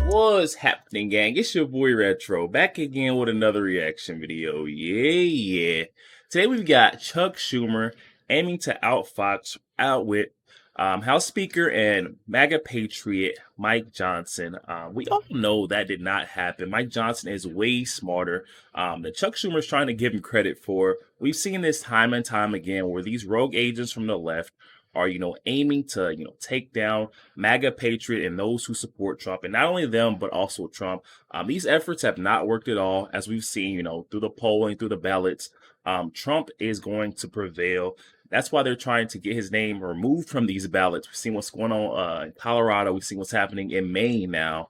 What's happening, gang? It's your boy Retro back again with another reaction video. Yeah. Today we've got Chuck Schumer aiming to outwit House Speaker and MAGA patriot Mike Johnson. We all know that did not happen. Mike Johnson is way smarter than Chuck Schumer is trying to give him credit for. We've seen this time and time again where these rogue agents from the left are, aiming to, take down MAGA patriot and those who support Trump. And not only them, but also Trump. These efforts have not worked at all, as we've seen, through the polling, through the ballots. Trump is going to prevail. That's why they're trying to get his name removed from these ballots. We've seen what's going on in Colorado. We've seen what's happening in Maine now.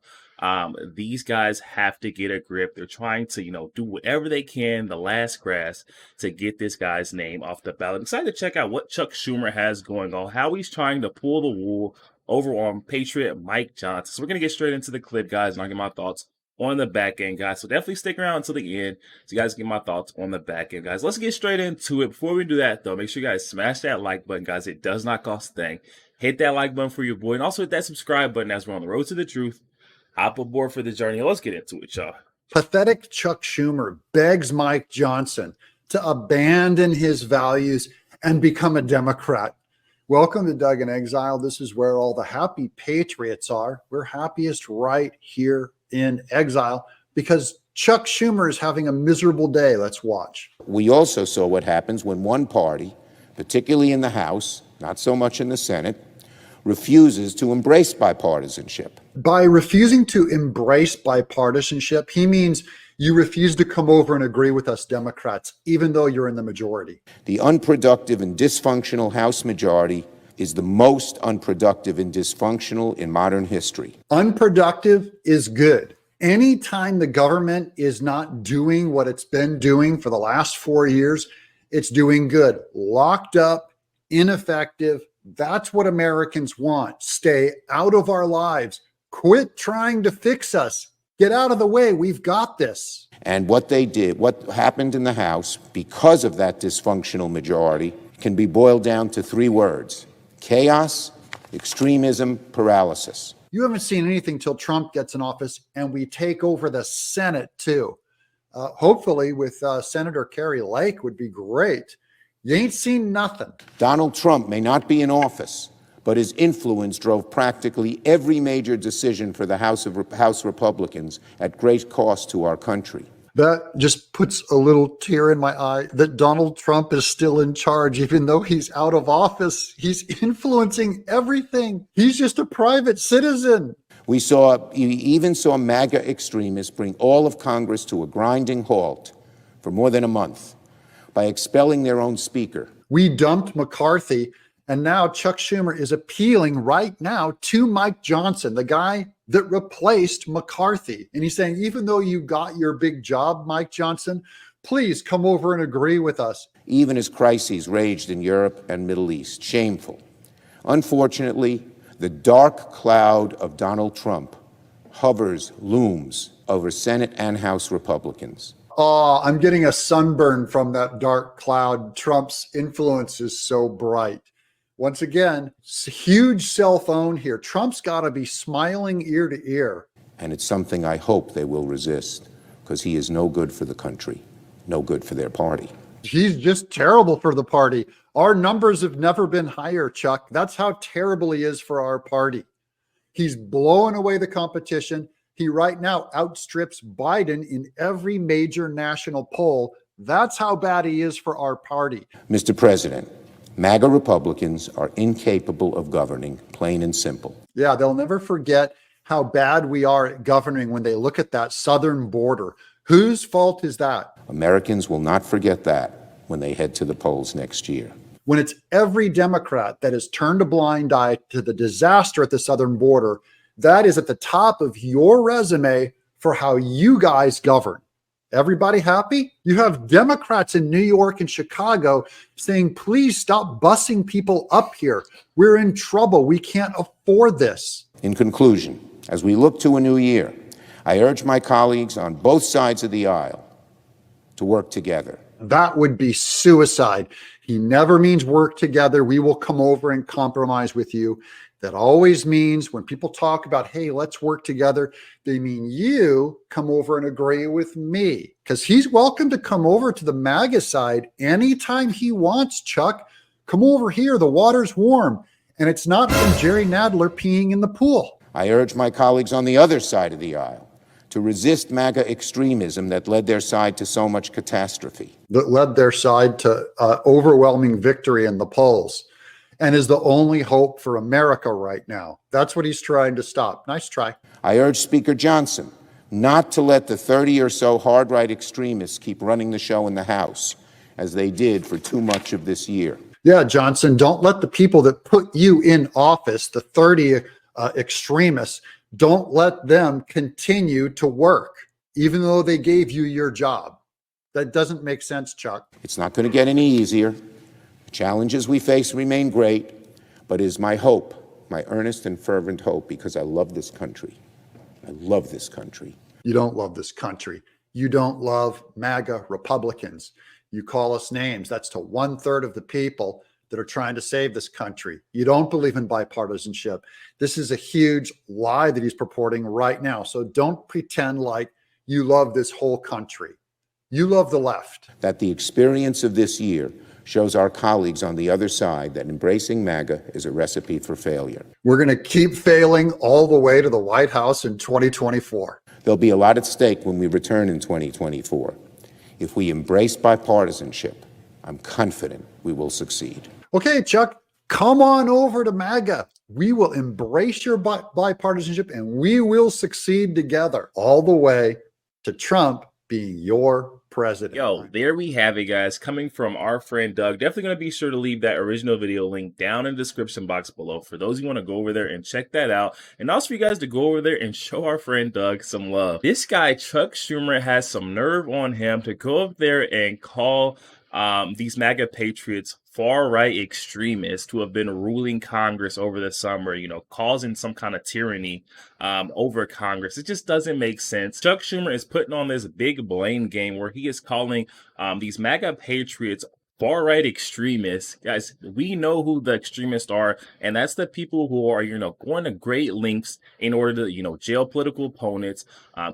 These guys have to get a grip. They're trying to, do whatever they can, the last grasp, to get this guy's name off the ballot. I'm excited to check out what Chuck Schumer has going on, how he's trying to pull the wool over on Patriot Mike Johnson. So we're going to get straight into the clip, guys, and I'll get my thoughts on the back end, guys. So definitely stick around until the end so you guys get my thoughts on the back end, guys. Let's get straight into it. Before we do that, though, make sure you guys smash that like button, guys. It does not cost a thing. Hit that like button for your boy, and also hit that subscribe button as we're on the road to the truth. Hop aboard for the journey. Let's get into it, y'all. Pathetic Chuck Schumer begs Mike Johnson to abandon his values and become a Democrat. Welcome to Doug in Exile. This is where all the happy patriots are. We're happiest right here in exile because Chuck Schumer is having a miserable day. Let's watch. We also saw what happens when one party, particularly in the House, not so much in the Senate, refuses to embrace bipartisanship. By refusing to embrace bipartisanship, he means you refuse to come over and agree with us Democrats, even though you're in the majority. The unproductive and dysfunctional House majority is the most unproductive and dysfunctional in modern history. Unproductive is good. Anytime the government is not doing what it's been doing for the last 4 years, it's doing good. Locked up, ineffective. That's what Americans want. Stay out of our lives. Quit trying to fix us. Get out of the way. We've got this. And what they did, what happened in the House because of that dysfunctional majority can be boiled down to 3 words: chaos, extremism, paralysis. You haven't seen anything till Trump gets in office and we take over the Senate too. Hopefully with Senator Carrie Lake would be great. You ain't seen nothing. Donald Trump may not be in office, but his influence drove practically every major decision for the House Republicans at great cost to our country. That just puts a little tear in my eye that Donald Trump is still in charge, even though he's out of office. He's influencing everything. He's just a private citizen. We even saw MAGA extremists bring all of Congress to a grinding halt for more than a month by expelling their own speaker. We dumped McCarthy, and now Chuck Schumer is appealing right now to Mike Johnson, the guy that replaced McCarthy. And he's saying, even though you got your big job, Mike Johnson, please come over and agree with us. Even as crises raged in Europe and Middle East. Shameful. Unfortunately, the dark cloud of Donald Trump looms over Senate and House Republicans. Oh, I'm getting a sunburn from that dark cloud. Trump's influence is so bright. Once again, it's a huge cell phone here. Trump's got to be smiling ear to ear. And it's something I hope they will resist, because he is no good for the country, no good for their party. He's just terrible for the party. Our numbers have never been higher, Chuck. That's how terrible he is for our party. He's blowing away the competition. He right now outstrips Biden in every major national poll. That's how bad he is for our party. Mr. President, MAGA Republicans are incapable of governing, plain and simple. Yeah, they'll never forget how bad we are at governing when they look at that southern border. Whose fault is that? Americans will not forget that when they head to the polls next year. When it's every Democrat that has turned a blind eye to the disaster at the southern border, that is at the top of your resume for how you guys govern. Everybody happy? You have Democrats in New York and Chicago saying, please stop busing people up here. We're in trouble. We can't afford this. In conclusion, as we look to a new year, I urge my colleagues on both sides of the aisle to work together. That would be suicide. He never means work together. We will come over and compromise with you. That always means when people talk about, hey, let's work together, they mean you come over and agree with me, because he's welcome to come over to the MAGA side anytime he wants, Chuck. Come over here. The water's warm. And it's not from Jerry Nadler peeing in the pool. I urge my colleagues on the other side of the aisle to resist MAGA extremism that led their side to so much catastrophe. That led their side to overwhelming victory in the polls and is the only hope for America right now. That's what he's trying to stop. Nice try. I urge Speaker Johnson not to let the 30 or so hard-right extremists keep running the show in the House, as they did for too much of this year. Yeah, Johnson, don't let the people that put you in office, the 30 extremists, don't let them continue to work, even though they gave you your job. That doesn't make sense, Chuck. It's not going to get any easier. The challenges we face remain great, but it is my hope, my earnest and fervent hope, because I love this country. I love this country. You don't love this country. You don't love MAGA Republicans. You call us names. That's to 1/3 of the people that are trying to save this country. You don't believe in bipartisanship. This is a huge lie that he's purporting right now. So don't pretend like you love this whole country. You love the left. That the experience of this year shows our colleagues on the other side that embracing MAGA is a recipe for failure. We're going to keep failing all the way to the White House in 2024. There'll be a lot at stake when we return in 2024. If we embrace bipartisanship, I'm confident we will succeed. Okay, Chuck, come on over to MAGA. We will embrace your bipartisanship and we will succeed together all the way to Trump being your president. Yo, there we have it, guys. Coming from our friend Doug. Definitely going to be sure to leave that original video link down in the description box below for those who want to go over there and check that out. And also for you guys to go over there and show our friend Doug some love. This guy, Chuck Schumer, has some nerve on him to go up there and call these MAGA patriots far-right extremists who have been ruling Congress over the summer, you know, causing some kind of tyranny over Congress. It just doesn't make sense. Chuck Schumer is putting on this big blame game where he is calling these MAGA patriots far-right extremists. Guys, we know who the extremists are, and that's the people who are, you know, going to great lengths in order to, you know, jail political opponents,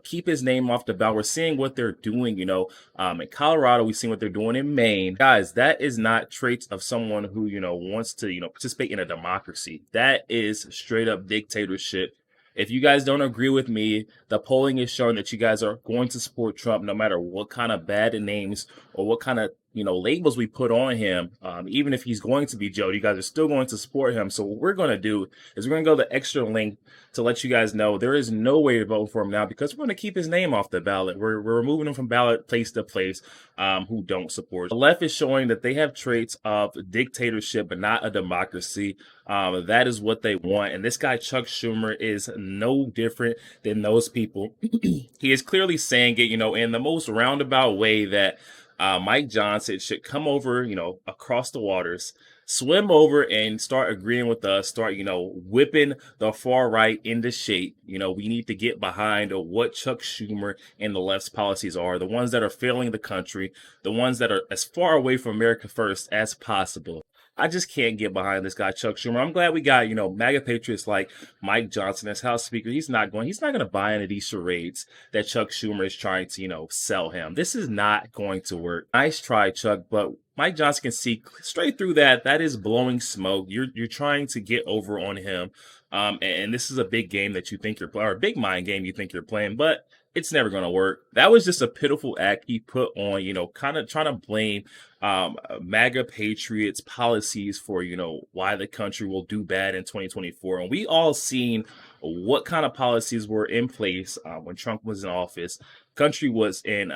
keep his name off the ballot. We're seeing what they're doing, you know, in Colorado. We've seen what they're doing in Maine. Guys, that is not traits of someone who, you know, wants to, you know, participate in a democracy. That is straight up dictatorship. If you guys don't agree with me, the polling is showing that you guys are going to support Trump no matter what kind of bad names or what kind of, you know, labels we put on him. Even if he's going to be jailed, you guys are still going to support him. So what we're going to do is we're going to go the extra length to let you guys know there is no way to vote for him now because we're going to keep his name off the ballot. We're removing him from ballot place to place who don't support. The left is showing that they have traits of dictatorship but not a democracy. That is what they want. And this guy, Chuck Schumer, is no different than those people. He is clearly saying it, you know, in the most roundabout way that Mike Johnson should come over, you know, across the waters, swim over and start agreeing with us, start, you know, whipping the far right into shape. You know, we need to get behind what Chuck Schumer and the left's policies are, the ones that are failing the country, the ones that are as far away from America first as possible. I just can't get behind this guy, Chuck Schumer. I'm glad we got, you know, MAGA patriots like Mike Johnson as House Speaker. He's not going to buy into these charades that Chuck Schumer is trying to, you know, sell him. This is not going to work. Nice try, Chuck, but Mike Johnson can see straight through that. That is blowing smoke. You're trying to get over on him. And this is a big game that you think you're playing, or a big mind game you think you're playing, but it's never going to work. That was just a pitiful act he put on, you know, kind of trying to blame MAGA patriots policies for, you know, why the country will do bad in 2024. And we all seen what kind of policies were in place when Trump was in office. Country was in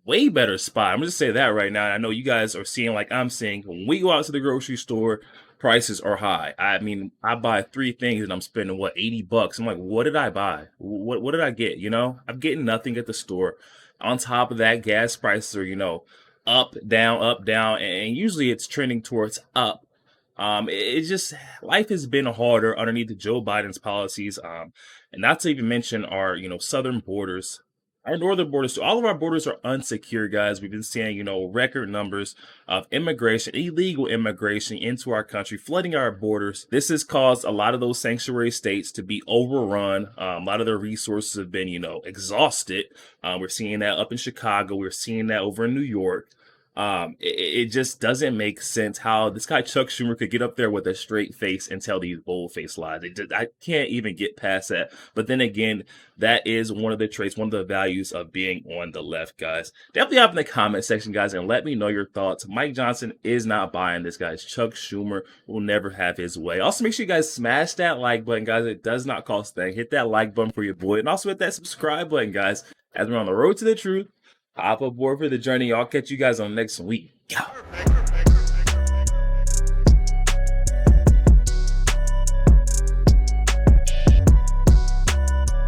way better spot. I'm just say that right now. I know you guys are seeing like I'm seeing when we go out to the grocery store, prices are high. I mean, I buy 3 things and I'm spending what, $80. I'm like, what did I buy? What did I get? You know, I'm getting nothing at the store. On top of that, gas prices are, you know, up, down, and usually it's trending towards up. It just, life has been harder underneath the Joe Biden's policies. And not to even mention our, you know, southern borders. our northern borders, so all of our borders are unsecure, guys. We've been seeing, record numbers of immigration, illegal immigration into our country, flooding our borders. This has caused a lot of those sanctuary states to be overrun. A lot of their resources have been, exhausted. We're seeing that up in Chicago. We're seeing that over in New York. It just doesn't make sense how this guy Chuck Schumer could get up there with a straight face and tell these bold-faced lies. I can't even get past that. But then again, that is one of the traits, one of the values of being on the left, guys. Definitely up in the comment section, guys, and let me know your thoughts. Mike Johnson is not buying this, guys. Chuck Schumer will never have his way. Also, make sure you guys smash that like button, guys. It does not cost a thing. Hit that like button for your boy, and also hit that subscribe button, guys, as we're on the road to the truth. Hop aboard for the journey. I'll catch you guys on next week.